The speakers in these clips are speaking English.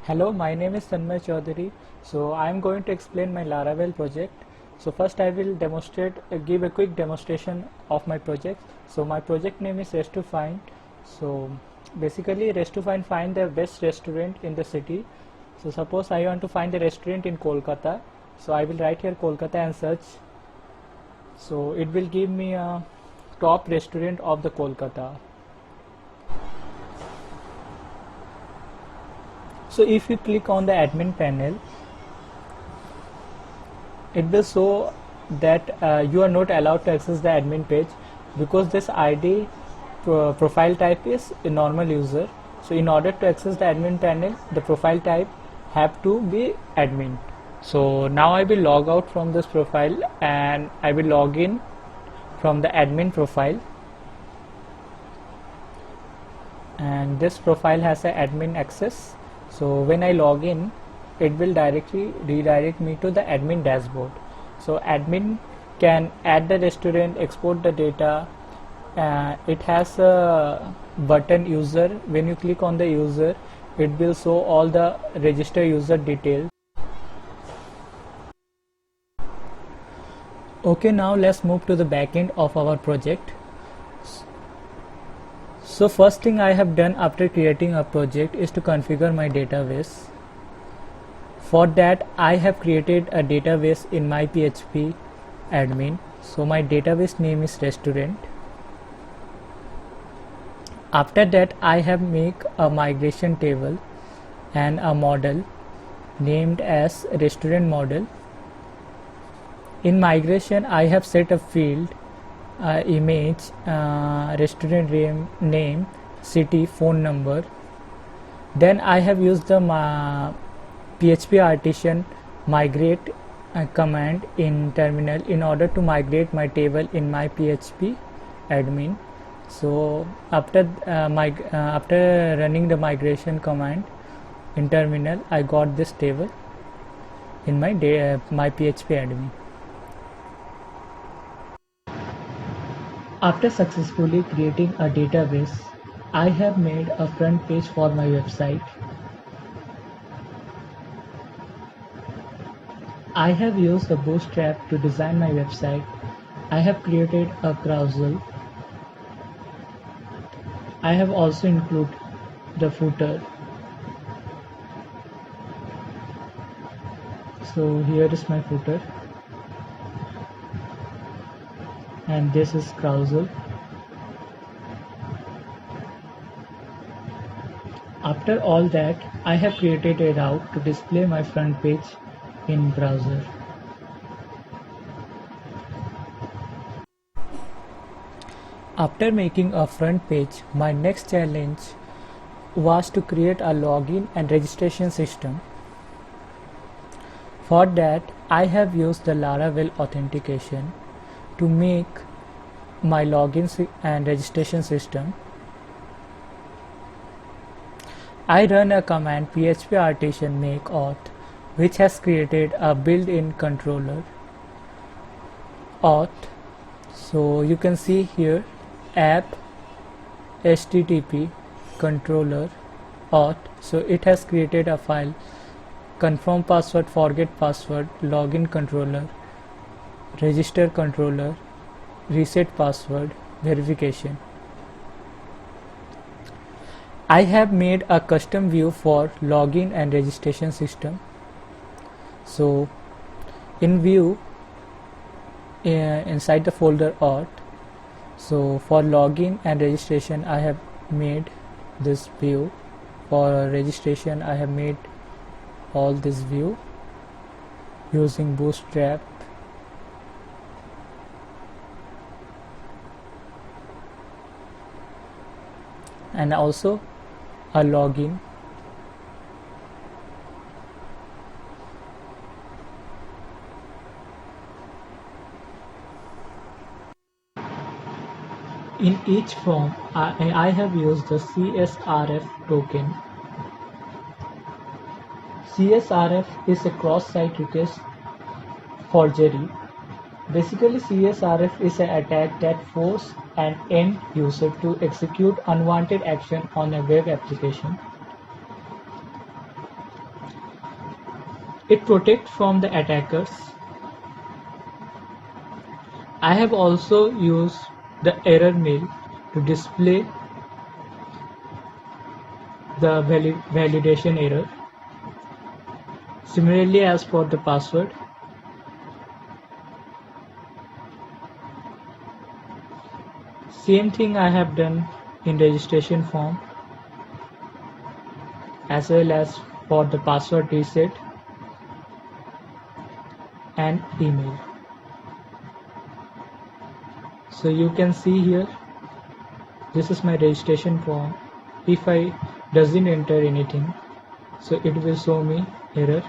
Hello, my name is Tanmay Chaudhary. So I am going to explain my Laravel project. So first I will give a quick demonstration of my project. So my project name is Rest to Find. So basically Rest to find the best restaurant in the city. So suppose I want to find a restaurant in Kolkata. So I will write here Kolkata and search. So it will give me a top restaurant of the Kolkata. So if you click on the admin panel, it will show that you are not allowed to access the admin page because this ID profile type is a normal user. So in order to access the admin panel, the profile type have to be admin. So now I will log out from this profile and I will log in from the admin profile, and this profile has a admin access. So when I log in, it will directly redirect me to the admin dashboard. So admin can add the restaurant, export the data. It has a button user. When you click on the user, it will show all the register user details. Okay, now let's move to the backend of our project. So first thing I have done after creating a project is to configure my database. For that I have created a database in my PHP admin. So my database name is restaurant. After that I have make a migration table and a model named as restaurant model. In migration I have set a field, image, restaurant name, city, phone number. Then I have used the PHP artisan migrate command in terminal in order to migrate my table in my PHP admin. So after running the migration command in terminal, I got this table in my PHP admin. After successfully creating a database, I have made a front page for my website. I have used the Bootstrap to design my website. I have created a carousel. I have also included the footer. So here is my footer, and this is carousel. After all that, I have created a route to display my front page in browser. After making a front page, my next challenge was to create a login and registration system. For that, I have used the Laravel authentication to make my login and registration system. I run a command php artisan make auth, which has created a built-in controller auth. So you can see here app http controller auth. So it has created a file confirm password, forget password, login controller, register controller, reset password, verification. I have made a custom view for login and registration system. So in view, inside the folder auth, so for login and registration I have made this view. For registration I have made all this view using Bootstrap. And also a login. In each form, I have used the CSRF token. CSRF is a cross-site request forgery. Basically, CSRF is an attack that forces an end user to execute unwanted action on a web application. It protects from the attackers. I have also used the error mail to display the validation error. Similarly, as for the password, same thing I have done in registration form as well as for the password reset and email. So you can see here, this is my registration form. If I doesn't enter anything, so it will show me error.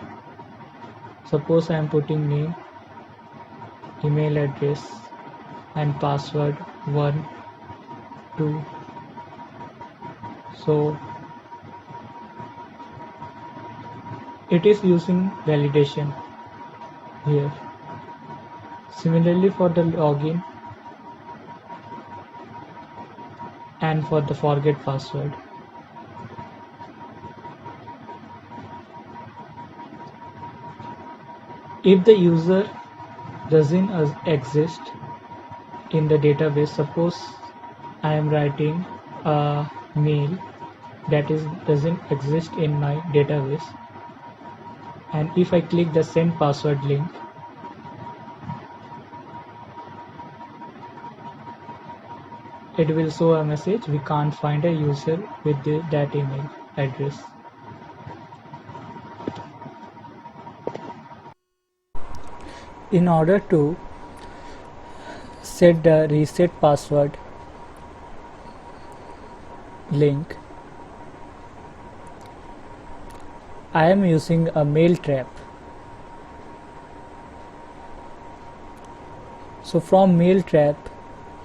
Suppose I am putting name, email address and password 1, 2. So it is using validation here. Similarly for the login and for the forget password. If the user doesn't exist in the database, suppose I am writing a mail that doesn't exist in my database, and if I click the send password link, it will show a message, we can't find a user with that email address. In order to set the reset password link, I am using a mail trap. So from mail trap,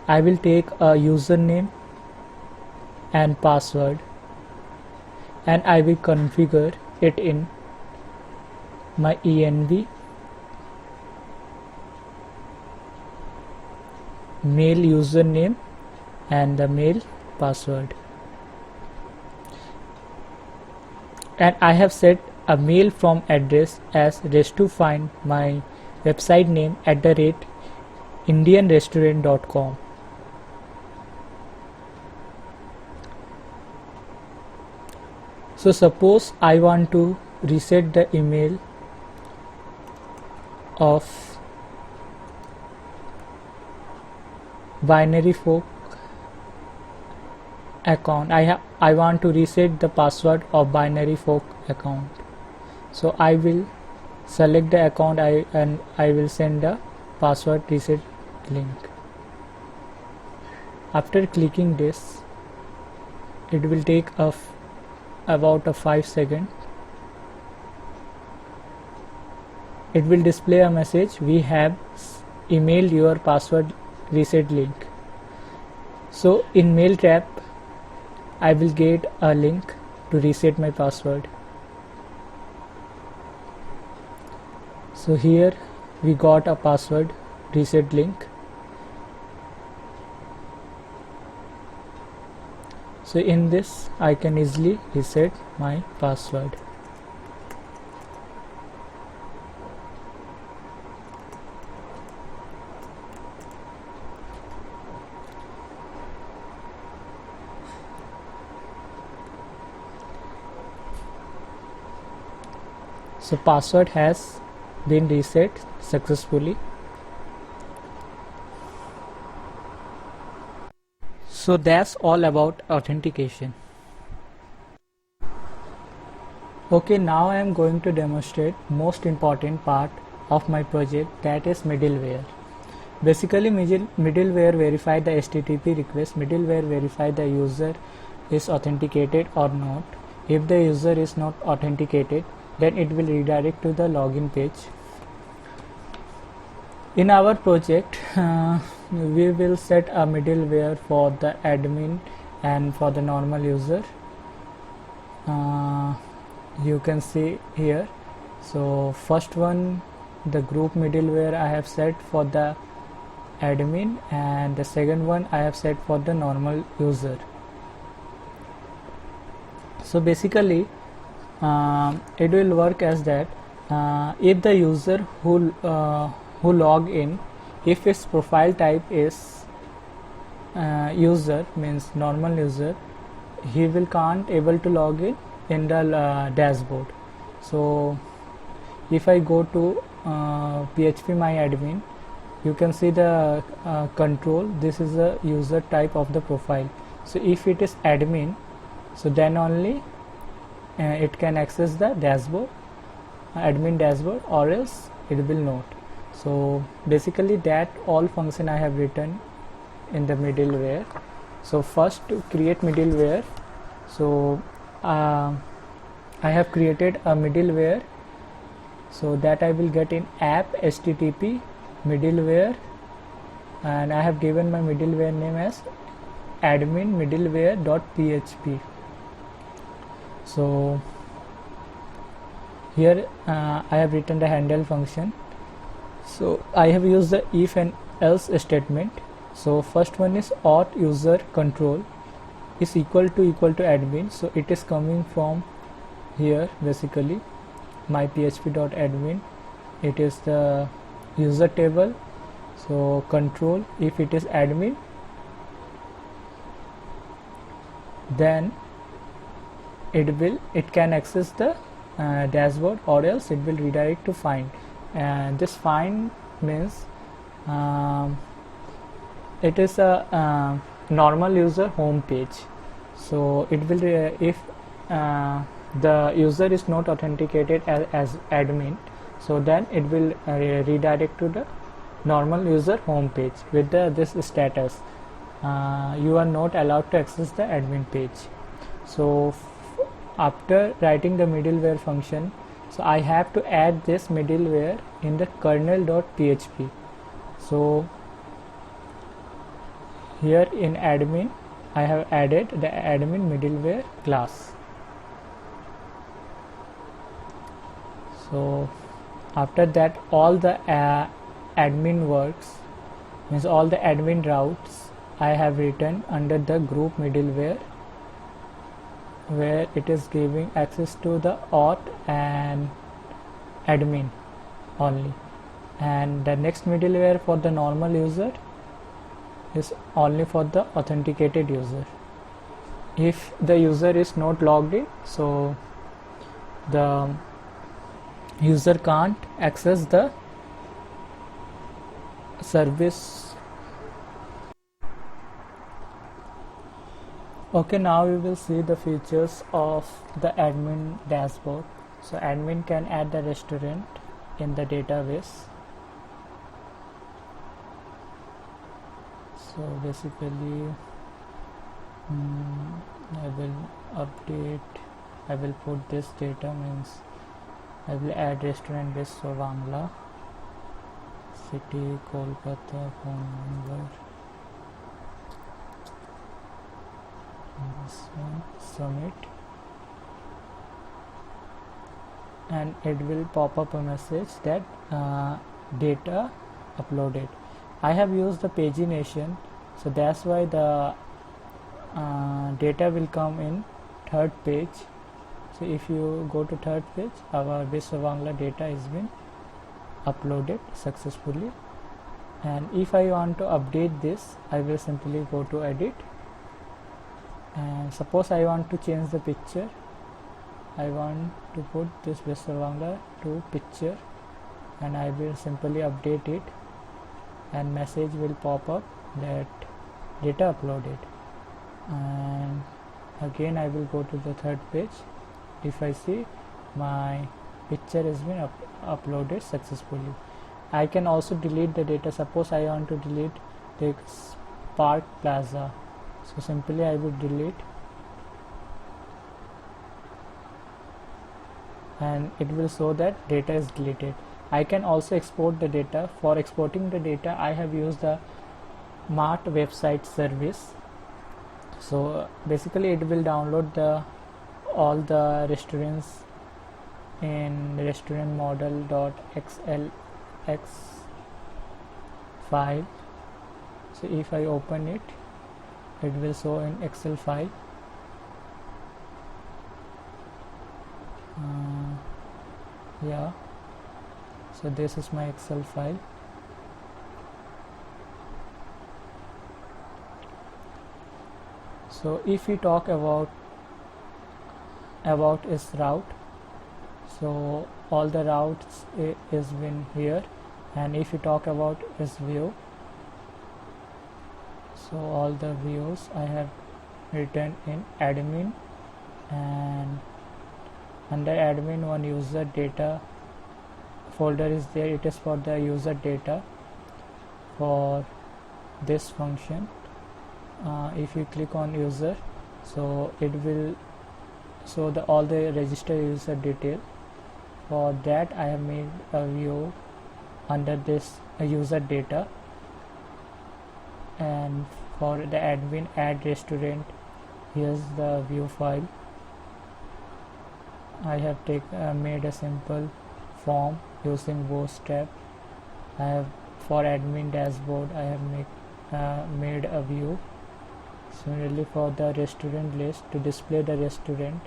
I will take a username and password and I will configure it in my env mail username and the mail password, and I have set a mail from address as to find my website name @indianrestaurant.com. So suppose I want to reset the email of binary folk account. I want to reset the password of binary folk account. So I will select the account and I will send the password reset link. After clicking this, it will take about 5 seconds. It will display a message, we have emailed your password reset link. So in mail trap, I will get a link to reset my password. So here we got a password reset link. So in this I can easily reset my password. So password has been reset successfully. So that's all about authentication. Okay, now I am going to demonstrate most important part of my project, that is middleware. Basically middleware verify the HTTP request. Middleware verify the user is authenticated or not. If the user is not authenticated, then it will redirect to the login page. In our project, we will set a middleware for the admin and for the normal user. You can see here. So first one, the group middleware I have set for the admin, and the second one I have set for the normal user. So basically it will work as that if the user who log in, if its profile type is user, means normal user, he will can't able to log in the dashboard. So if I go to PHP my admin, you can see the control. This is the user type of the profile. So if it is admin, so then only it can access the dashboard, admin dashboard, or else it will not. So basically that all function I have written in the middleware. So first, to create middleware, so I have created a middleware, so that I will get in app http middleware, and I have given my middleware name as admin middleware.php. So here I have written the handle function. So I have used the if and else statement. So first one is auth user control is equal to admin, so it is coming from here. Basically my php.admin, it is the user table. So control, if it is admin, then it can access the dashboard, or else it will redirect to find. And this find means it is a normal user home page. So it will if the user is not authenticated as admin, so then it will redirect to the normal user home page with this status, you are not allowed to access the admin page. So after writing the middleware function, so I have to add this middleware in the kernel.php. So here in admin I have added the admin middleware class. So after that, all the admin works, means all the admin routes, I have written under the group middleware, where it is giving access to the auth and admin only. And the next middleware for the normal user is only for the authenticated user. If the user is not logged in, so the user can't access the service. Okay, now we will see the features of the admin dashboard. So admin can add the restaurant in the database. So basically I will update, I will put this data, means I will add restaurant based Bangla, city Kolkata, phone number, this one, submit, and it will pop up a message that data uploaded. I have used the pagination, so that's why the data will come in third page. So if you go to third page, our Bangla data has been uploaded successfully. And if I want to update this, I will simply go to edit, and suppose I want to change the picture. I want to put this Bangla to picture, and I will simply update it, and message will pop up that data uploaded. And again I will go to the third page. If I see my picture has been uploaded successfully, I can also delete the data. Suppose I want to delete this Park Plaza, so simply I will delete, and it will show that data is deleted. I can also export the data. For exporting the data, I have used the Mart website service. So basically it will download all the restaurants in restaurant model.xlx file. So if I open it, it will show in Excel file. Yeah, So this is my Excel file. So if we talk about is route, so all the routes is been here. And if you talk about is view, so all the views I have written in admin, and under admin one user data folder is there. It is for the user data for this function. If you click on user, so it will show all the register user detail. For that I have made a view under this user data, and for the admin add restaurant, here's the view file. I have made a simple form using Bootstrap. I have for admin dashboard I have made a view. Similarly, for the restaurant list, to display the restaurant,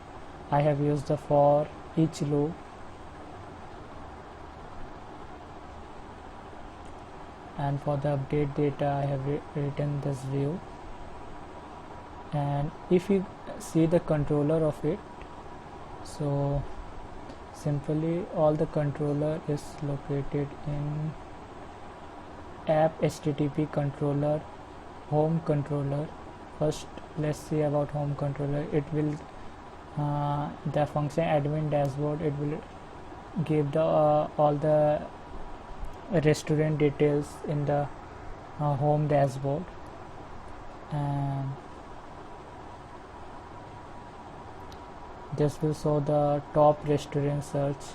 I have used the for each loop. And for the update data I have written this view. And if you see the controller of it, so simply all the controller is located in app HTTP controller, home controller. First let's see about home controller. It will the function admin dashboard, it will give the all the restaurant details in the home dashboard, and this will show the top restaurant search,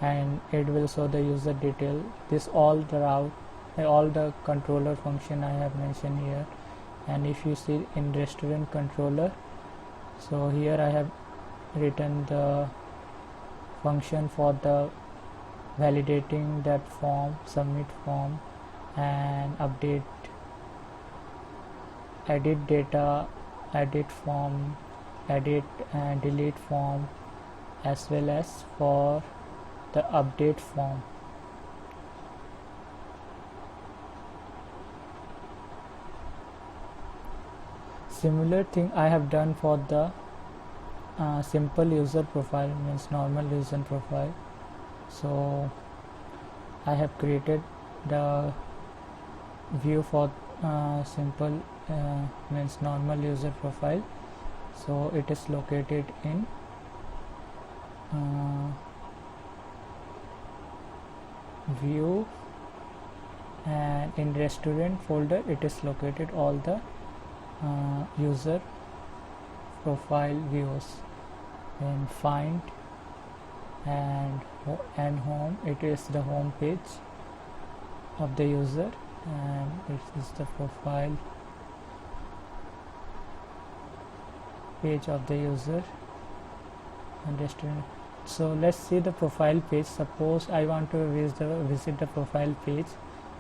and it will show the user detail. This all the route, all the controller function I have mentioned here. And if you see in restaurant controller, so here I have written the function for the validating that form, submit form, and update, edit data, edit form, edit and delete form, as well as for the update form. Similar thing I have done for the simple user profile, means normal user profile. So I have created the view for simple means normal user profile. So it is located in view, and in restaurant folder it is located all the user profile views. In find and home, it is the home page of the user, and this is the profile page of the user and restaurant. So let's see the profile page. Suppose I want to visit the profile page,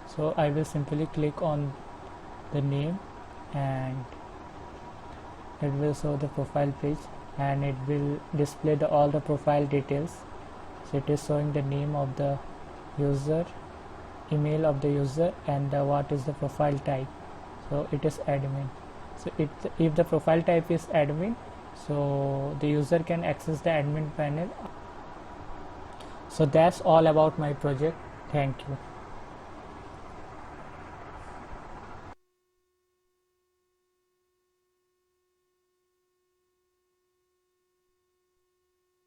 so I will simply click on the name, and it will show the profile page, and it will display all the profile details. So it is showing the name of the user, email of the user, and what is the profile type. So it is admin. So if the profile type is admin, so the user can access the admin panel. So that's all about my project. Thank you.